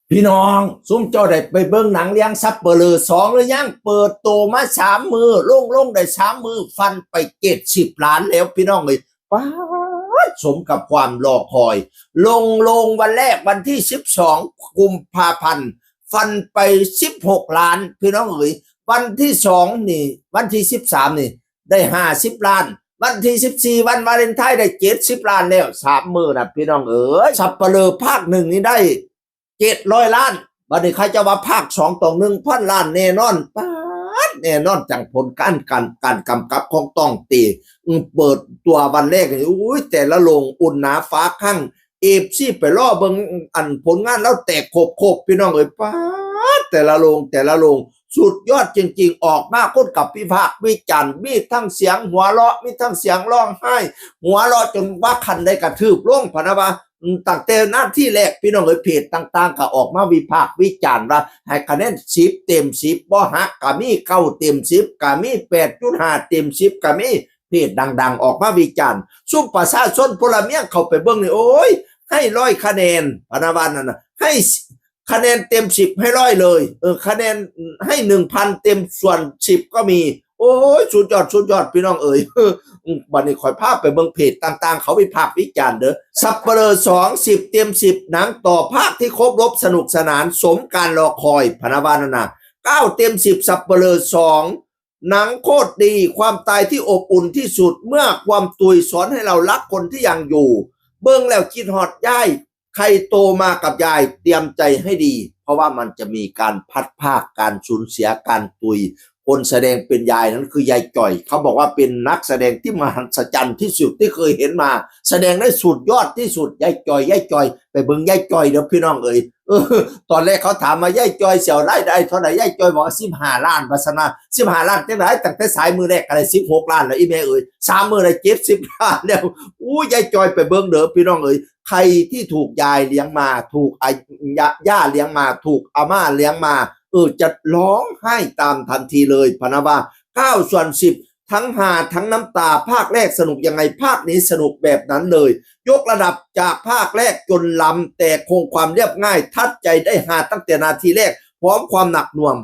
พี่น้องซุ้มเจ้าได้ไปเบิ่งหนังเลี้ยงซับเปลือสองหรือยังเปิดโตมา3 มือลงได้3 มือฟันไป70 ล้านแล้วพี่น้องเลยป้าดสมกับความรอคอยลงวันแรกวันที่12 กุมภาพันธ์ฟันไป16 ล้านพี่น้องเอ๋ยวันที่2นี่วันที่13นี่ได้50 ล้านวันที่14วันวาเลนไทน์ได้70 ล้านแล้ว3 มือนะพี่น้องเอ๋ยซับเปลือภาคหนึ่งนี่ได้700 ล้านบัดนี้ใครจะว่าภาค2 ต่อ 1,000 ล้านแน่นอนป๊าดแน่นอนจังผลการกำกับของต้องตีเปิดตัววันแรกนี่อุ้ยแต่ละโรงอุ่นหนาฟ้าข้างเอฟซีไปล่อเบิงอันผลงานแล้วแตกโคบพี่น้องเอ้ยป๊าดแต่ละโรงสุดยอดจริงๆออกมาคนกับพิพากษ์วิจารณ์มีทั้งเสียงหัวเราะมีทั้งเสียงร้องไห้หัวเราะจนว่าคันได้กระทืบลงพะนะว่าตั้งแต่หน้าที่แรกพี่น้องเอ้ยเพจต่างๆก็ออกมาวิพากษ์วิจารณ์ว่าให้คะแนน10 เต็ม 10บ่ฮักก็มี9 เต็ม 10ก็มี8.5 เต็ม 10ก็มีเพจดังๆออกมาวิจารณ์ซุ่มประชาชนพลเมืองเข้าไปเบิ่งนี่โอ้ยให้100 คะแนนพะนะว่านั่นน่ะให้คะแนนเต็ม10ให้100เลยคะแนนให้ 1,000 เต็มส่วน10ก็มีโอ้ยสุดยอดพี่น้องเอ๋ยบัดนี้คอยภาพไปเบิ่งเพจต่างๆเขาวิพากษ์วิจารณ์เด้อซับเปลือ20 เต็ม 10หนังต่อภาคที่ครบรบสนุกสนานสมการรอคอยพะนะว่านั่นน่ะ9 เต็ม 10ซับเปลือ2หนังโคตรดีความตายที่อบอุ่นที่สุดเมื่อความตุยสอนให้เรารักคนที่ยังอยู่เบิ่งแล้วคิดฮอดยายใครโตมากับยายเตรียมใจให้ดีเพราะว่ามันจะมีการพัดภาคการสูญเสียการตุยคนแสดงเป็นยายนั้นคือยายจ่อยเขาบอกว่าเป็นนักแสดงที่มหัศจรรย์ที่สุดที่เคยเห็นมาแสดงได้สุดยอดที่สุดยายจ่อยไปเบิ่งยายจ่อยเดี๋ยวพี่น้องเอ๋ยตอนแรกเขาถามมายายจ่อยเสี่ยวรายได้เท่าไหร่ยายจ่อยบอก15 ล้านภาษณา15 ล้านจังได๋ตั้งแต่สายมือแรกอะไร16 ล้านแล้วอีแม่เอ๋ย3 มือได้70 ล้านแล้วอู้ยายจ่อยไปเบิ่งเด้อพี่น้องเอ๋ยใครที่ถูกยายเลี้ยงมาถูกย่าเลี้ยงมาถูกอาม่าเลี้ยงมาจะร้องไห้ตามทันทีเลยพะนะว่า9/10ทั้งหาทั้งน้ำตาภาคแรกสนุกยังไงภาคนี้สนุกแบบนั้นเลยยกระดับจากภาคแรกจนล้ำแต่คงความเรียบง่ายทัดใจได้หาตั้งแต่นาทีแรกพร้อมความหนักหน่วง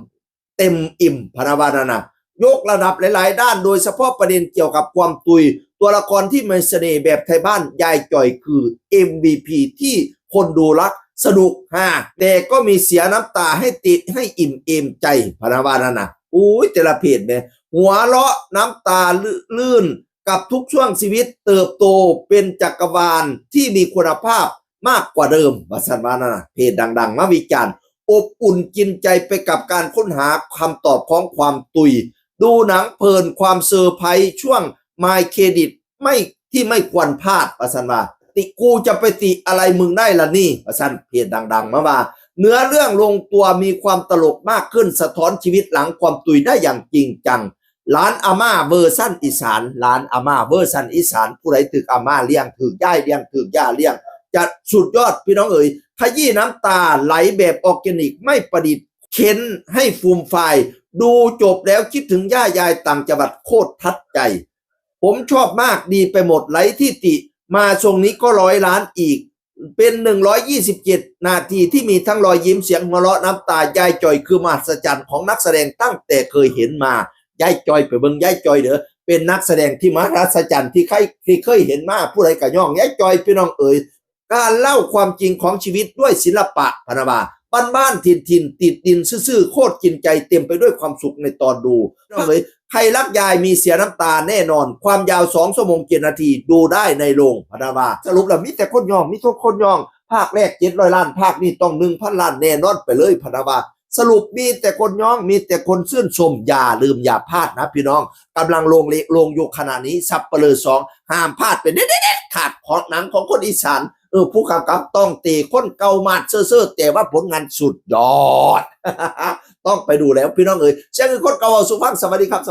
เต็มอิ่มพะนะว่านั่นน่ะยกระดับหลายๆด้านโดยเฉพาะประเด็นเกี่ยวกับความตุยตัวละครที่มีเสน่ห์แบบไทยบ้านยายจ่อยคือ MVP ที่คนดูรักสนุกแต่ก็มีเสียน้ำตาให้ติดให้อิ่มเอมใจพะนะว่านั่นน่ะอุ้ยแต่ละเพจเนี่ยหัวเราะน้ำตาลื่นกับทุกช่วงชีวิตเติบโตเป็นจักรวาลที่มีคุณภาพมากกว่าเดิมว่าซั่นว่านั่นน่ะเพจดังๆมาวิจารณ์อบอุ่นกินใจไปกับการค้นหาคำตอบของความตุยดูหนังเพลินความเซอร์ไพรส์ช่วงมายเครดิตไม่ควรพลาดว่าซั่นว่าติกูจะไปติอะไรมึงได้ล่ะนี่ว่าซั่นเพจดังๆมาว่าเนื้อเรื่องลงตัวมีความตลกมากขึ้นสะท้อนชีวิตหลังความตุยได้อย่างจริงจังร้านอาม่าเวอร์ซันอีสานร้านอาม่าเวอร์ซันอีสานผู้ใดถึกอาม่าเลี้ยงถึกย่ายเลี้ยงถึกย่าเลี้ยงจะสุดยอดพี่น้องเอ๋ยขยี้น้ำตาไหลแบบออร์แกนิกไม่ประดิษฐ์เค้นให้ฟูมไฟดูจบแล้วคิดถึงย่ายายต่างจังหวัดโคตรทัดใจผมชอบมากดีไปหมดไหลที่ติมาทรงนี้ก็100 ล้านอีกเป็น127 นาทีที่มีทั้งรอยยิ้มเสียงหัวเราะน้ำตายายจ่อยคือมหัศจรรย์ของนักแสดงตั้งแต่เคยเห็นมายายจ่อยไปเบิ่งยายจ่อยเด้อเป็นนักแสดงที่มหัศจรรย์ที่เคยเห็นมาผู้ใดก็ย่องยายจ่อยพี่น้องเอ๋ยการเล่าความจริงของชีวิตด้วยศิลปะพะนะว่าบ้านๆถิ่นติดดินซื่อๆโคตรกินใจเต็มไปด้วยความสุขในตอนดูน้องเอ๋ยใครรักยายมีเสียน้ำตาแน่นอนความยาว2 ชั่วโมง 7 นาทีดูได้ในโรงพะนะว่าสรุปแล้วมีแต่คนย่องมีทุกคนย่องภาคแรก700 ล้านภาคนี้ต้อง 1,000 ล้านแน่นอนไปเลยพะนะว่าสรุปมีแต่คนย่องมีแต่คนชื่นชมอย่าลืมอย่าพลาดนะพี่น้องกำลังลงอยู่ขณะนี้ซับเปลือ2ห้ามพลาดเป็นเด็ดขาดของหนังของคนอีสานผู้กำกับต้องตีคนเก่ามาดเซ่อแต่ว่าผลงานสุดยอด ต้องไปดูแล้วพี่น้องเอ๋ยเช่นคนเก่าสุฟังสวัสดีครับ